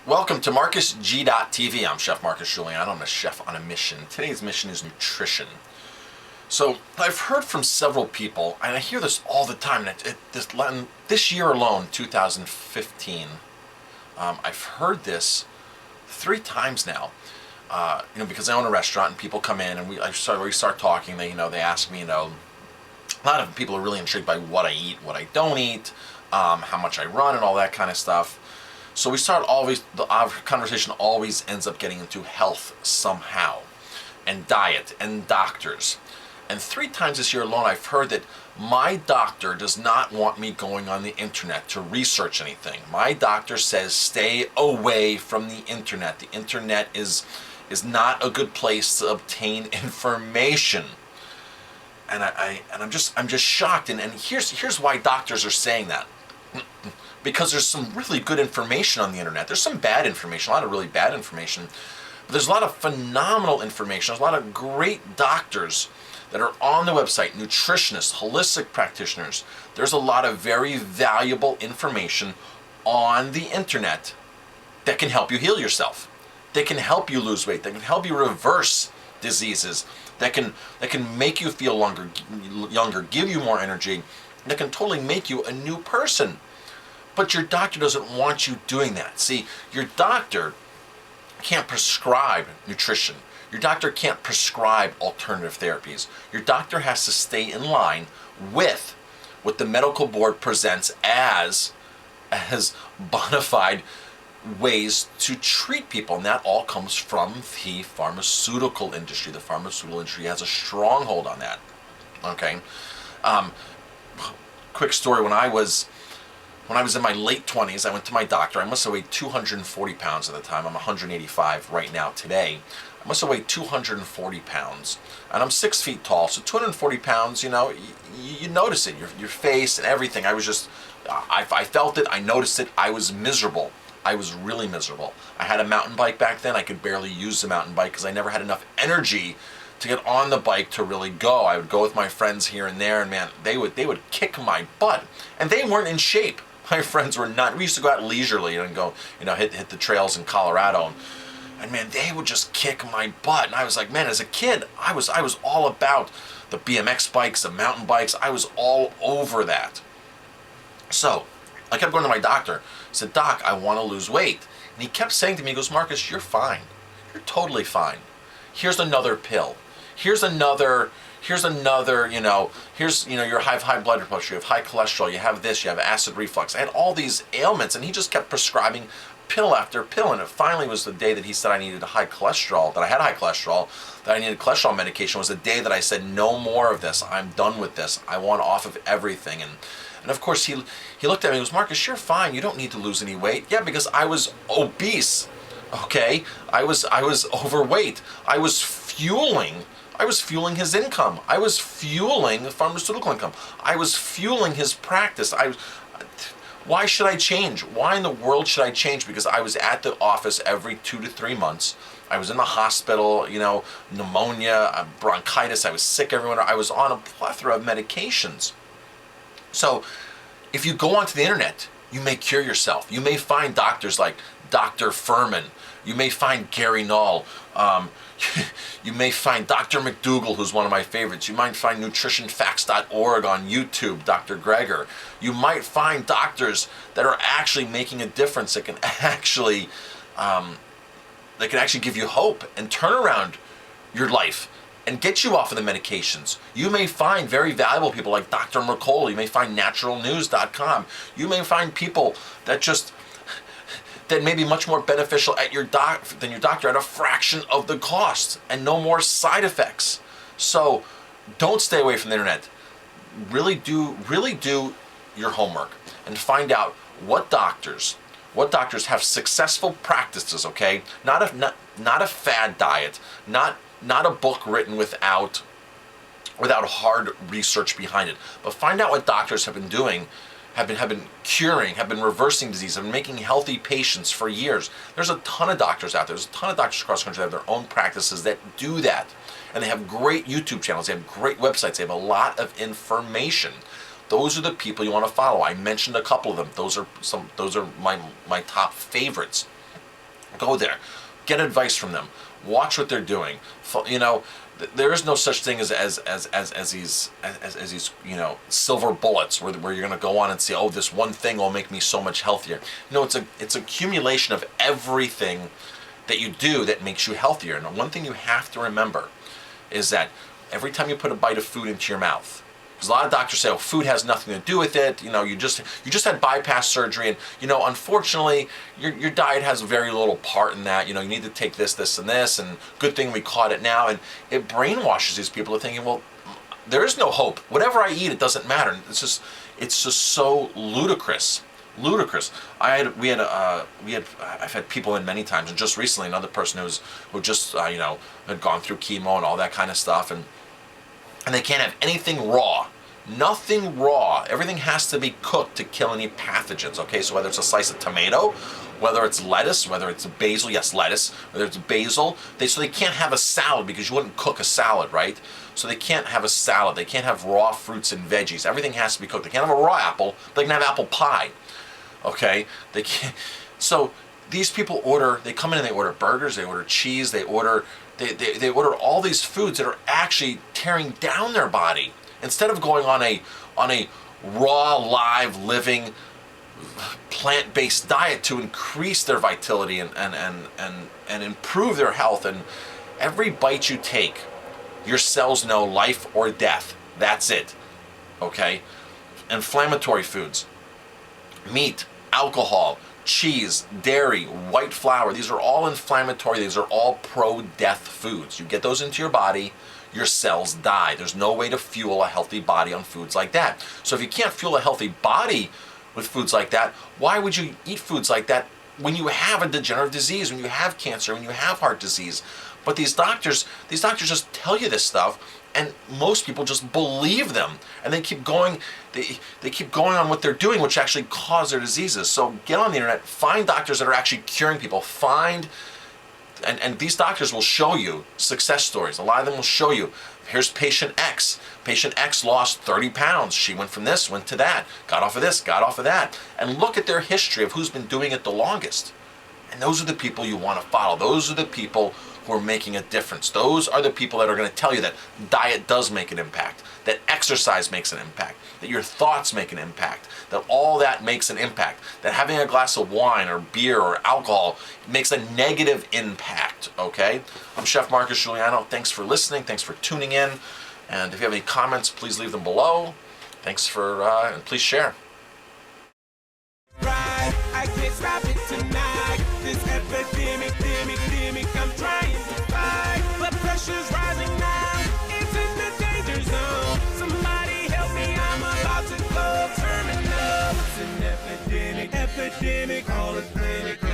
Welcome to MarcusG.TV. I'm Chef Marcus Juliano. I'm a chef on a mission. Today's mission is nutrition. So I've heard from several people, and I hear this all the time. This year alone, 2015, I've heard this 3 times now. Because I own a restaurant, and people come in, and we start talking. They ask me, a lot of people are really intrigued by what I eat, what I don't eat, how much I run, and all that kind of stuff. So our conversation always ends up getting into health somehow, and diet, and doctors. And 3 times this year alone, I've heard that my doctor does not want me going on the internet to research anything. My doctor says stay away from the internet. The internet is not a good place to obtain information. And I'm just shocked. And here's why doctors are saying that. Because there's some really good information on the internet. There's some bad information, a lot of really bad information. But there's a lot of phenomenal information. There's a lot of great doctors that are on the website, nutritionists, holistic practitioners. There's a lot of very valuable information on the internet that can help you heal yourself. That can help you lose weight. That can help you reverse diseases. That can make you feel younger, give you more energy. That can totally make you a new person. But your doctor doesn't want you doing that. See, your doctor can't prescribe nutrition. Your doctor can't prescribe alternative therapies. Your doctor has to stay in line with what the medical board presents as bona fide ways to treat people. And that all comes from the pharmaceutical industry. The pharmaceutical industry has a stronghold on that. Okay? Quick story, when I was in my late 20s, I went to my doctor. I must have weighed 240 pounds at the time. I'm 185 right now today. I must have weighed 240 pounds. And I'm 6 feet tall, so 240 pounds, you notice it, your face and everything. I felt it, I noticed it, I was miserable. I was really miserable. I had a mountain bike back then. I could barely use the mountain bike because I never had enough energy to get on the bike to really go. I would go with my friends here and there, and man, they would kick my butt. And they weren't in shape. My friends were not. We used to go out leisurely and go, hit the trails in Colorado. And man, they would just kick my butt. And I was like, man, as a kid, I was all about the BMX bikes, the mountain bikes. I was all over that. So I kept going to my doctor. I said, Doc, I want to lose weight. And he kept saying to me, he goes, Marcus, you're fine. You're totally fine. Here's another pill. Here's another, you have high blood pressure, you have high cholesterol, you have this, you have acid reflux. I had all these ailments, and he just kept prescribing pill after pill. And it finally was the day that he said I needed high cholesterol, that I had high cholesterol, that I needed cholesterol medication, was the day that I said, no more of this. I'm done with this. I want off of everything. And of course, he looked at me and goes, Marcus, you're fine. You don't need to lose any weight. Yeah, because I was obese. Okay? I was overweight. I was fueling his income. I was fueling the pharmaceutical income. I was fueling his practice. Why should I change? Why in the world should I change? Because I was at the office every 2 to 3 months. I was in the hospital, pneumonia, bronchitis. I was sick everywhere. I was on a plethora of medications. So if you go onto the internet, you may cure yourself. You may find doctors like Dr. Furman. You may find Gary Null. You may find Dr. McDougall, who's one of my favorites. You might find nutritionfacts.org on YouTube, Dr. Greger. You might find doctors that are actually making a difference, that can actually give you hope and turn around your life and get you off of the medications. You may find very valuable people like Dr. Mercola. You may find naturalnews.com. You may find people that may be much more beneficial than your doctor at a fraction of the cost and no more side effects. So don't stay away from the internet. Really do your homework and find out what doctors have successful practices, okay? Not a fad diet, not a book written without hard research behind it. But find out what doctors have been doing, have been curing, have been reversing disease, have been making healthy patients for years. There's a ton of doctors out there. There's a ton of doctors across the country that have their own practices that do that. And they have great YouTube channels. They have great websites. They have a lot of information. Those are the people you want to follow. I mentioned a couple of them. Those are my top favorites. Go there, get advice from them, watch what they're doing. You know, there is no such thing as these silver bullets where you're going to go on and say, oh, this one thing will make me so much healthier. No, it's accumulation of everything that you do that makes you healthier. And one thing you have to remember is that every time you put a bite of food into your mouth, because a lot of doctors say, oh, food has nothing to do with it. You know, you just had bypass surgery, and you know, unfortunately, your diet has very little part in that. You know, you need to take this, this, and this, and good thing we caught it now. And it brainwashes these people to thinking, well, there is no hope. Whatever I eat, it doesn't matter. It's just so ludicrous. Ludicrous. I've had people in many times, and just recently another person who just had gone through chemo and all that kind of stuff, and they can't have anything raw. Nothing raw. Everything has to be cooked to kill any pathogens, okay? So whether it's a slice of tomato, whether it's lettuce, whether it's basil, yes, lettuce, whether it's basil, so they can't have a salad because you wouldn't cook a salad, right? So they can't have a salad. They can't have raw fruits and veggies. Everything has to be cooked. They can't have a raw apple, but they can have apple pie, okay? They can't. So these people they come in and they order burgers, they order cheese, they order all these foods that are actually tearing down their body instead of going on a raw, live, living, plant-based diet to increase their vitality and improve their health. And every bite you take, your cells know life or death. That's it. Okay? Inflammatory foods, meat, alcohol, cheese, dairy, white flour, these are all inflammatory. These are all pro-death foods. You get those into your body, your cells die. There's no way to fuel a healthy body on foods like that. So if you can't fuel a healthy body with foods like that, why would you eat foods like that when you have a degenerative disease, when you have cancer, when you have heart disease? But these doctors just tell you this stuff, and most people just believe them, and they keep going. They keep going on what they're doing, which actually cause their diseases. So get on the internet, find doctors that are actually curing people. And these doctors will show you success stories. A lot of them will show you, here's patient X. Patient X lost 30 pounds. She went from this, went to that, got off of this, got off of that. And look at their history of who's been doing it the longest. And those are the people you want to follow. Those are the people who are making a difference. Those are the people that are going to tell you that diet does make an impact, that exercise makes an impact, that your thoughts make an impact, that all that makes an impact, that having a glass of wine or beer or alcohol makes a negative impact, okay? I'm Chef Marcus Giuliano. Thanks for listening. Thanks for tuning in. And if you have any comments, please leave them below. Thanks and please share. Right, I can't stop it tonight. This epidemic, I'm trying to fight. Blood pressure's rising now. It's in the danger zone. Somebody help me, I'm about to go terminal. It's an epidemic, all the clinic.